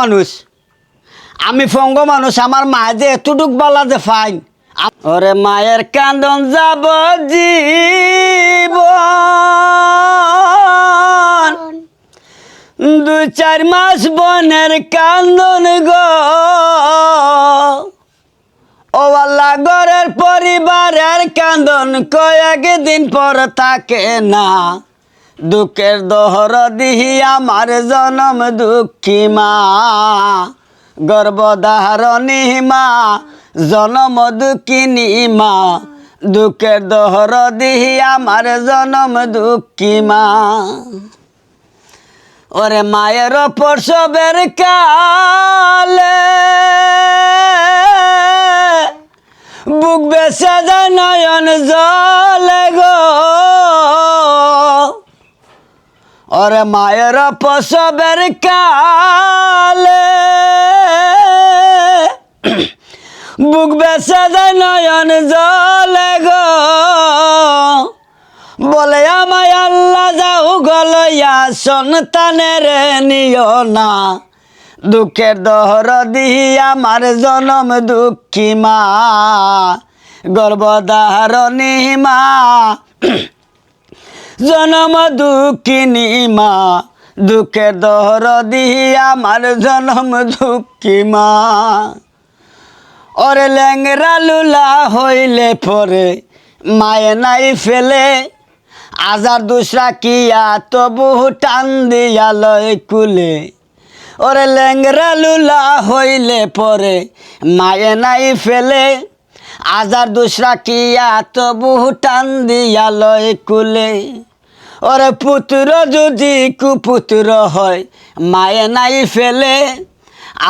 মানুষ আমি ফঙ্গ মানুষ আমার মা যে এতটুক বলা যে ফাইন ওরে মায়ের কান্দন যাব জীবন 2-4 মাস বনের কান্দন গো ও আল্লাহ ঘরের পরিবারের কান্দন কয়েকদিন পর থাকে না দুঃখের দহর দিহি আমার জনম দুঃখী মা গর্ভধারণী মা জনম দুঃখিনী মা দুঃখের দহর দিহি আমার জনম দুঃখী মা ওরে মায়ের প্রসবের কালে বুক বেসে যায় নয়ন জলে গো ওরে মায়ের প্রসবের কালে বুক বেসে যায় নয়ন জলে গো বলে আমায় আল্লাহ যাও গলয়া সন্তানের নিও না দুঃখের দহর দিহি আমার জনম দুঃখী মা গর্ভধারণী মা জনম দুঃখিনী মা দুঃখের দহর দিহি আমার জনম দুঃখী মা ওরে ল্যাংরা লুলা হইলে পরে মায়ে নাই ফেলে আজার দুসরা কিয়া তবু টান দিয়া লয় কুলে ওরে ল্যাংরা লুলা হইলে পরে মায়ে নাই ফেলে আজার দুসরা কিয়া তবু টান দিয়া লয় কুলে ওরে পুত্র যদি কুপুত্র হয় মায়ে নাই ফেলে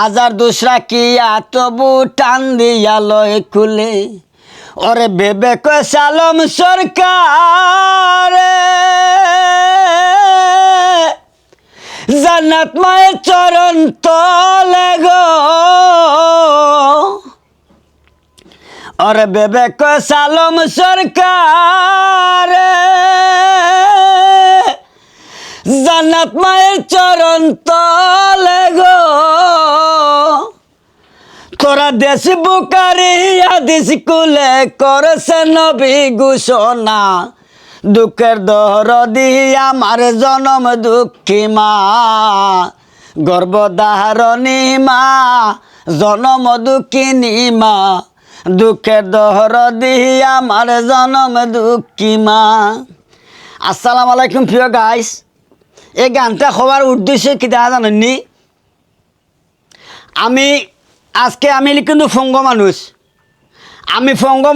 আজার দুসরা কিয়া তবু টান দিয়া লয় কুলে ওরে বেবে কয় সালম সরকার জান্নাত মায়ের চরণ তলে গো ওরে বেবে কয় সালম সরকার জান্নাত মায়ের চরণ তলে গো তোরা দেশ বুকারি হাদিস কুলে করছে নবী ঘোষণা দুঃখের দহর দিহি আমার জনম দুঃখী মা গর্ভধারণী মা জনম দুঃখিনী মা দুঃখের দহর দিহি আমার জনম দুঃখী মা। আসসালামু আলাইকুম প্রিয় গাইস, এই গানটা হওয়ার উদ্দেশ্য কি দেখা জানেননি? আমি কিন্তু ফঙ্গ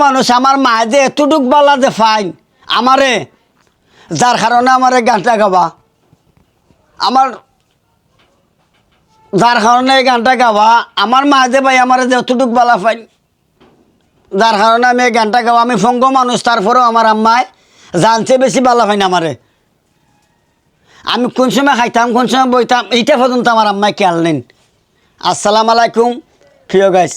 মানুষ, আমার মা যে এতটুক বলা যে ফাইন আমারে, যার কারণে আমার এই গানটা গাওয়া, আমার মা যে ভাই আমার যে এতটুক বলা ফাইন, যার কারণে আমি এই গানটা গাওয়া। আমি ফঙ্গ মানুষ, তারপরেও আমার আম্মায় জানছে বেশি বলা ফাইন আমারে। আমি কোন সময় খাইতাম কোন সময় বইতাম এইটা পর্যন্ত আমার আম্মায় খেয়াল নেন। আসসালামু আলাইকুম প্রিয় গাইস।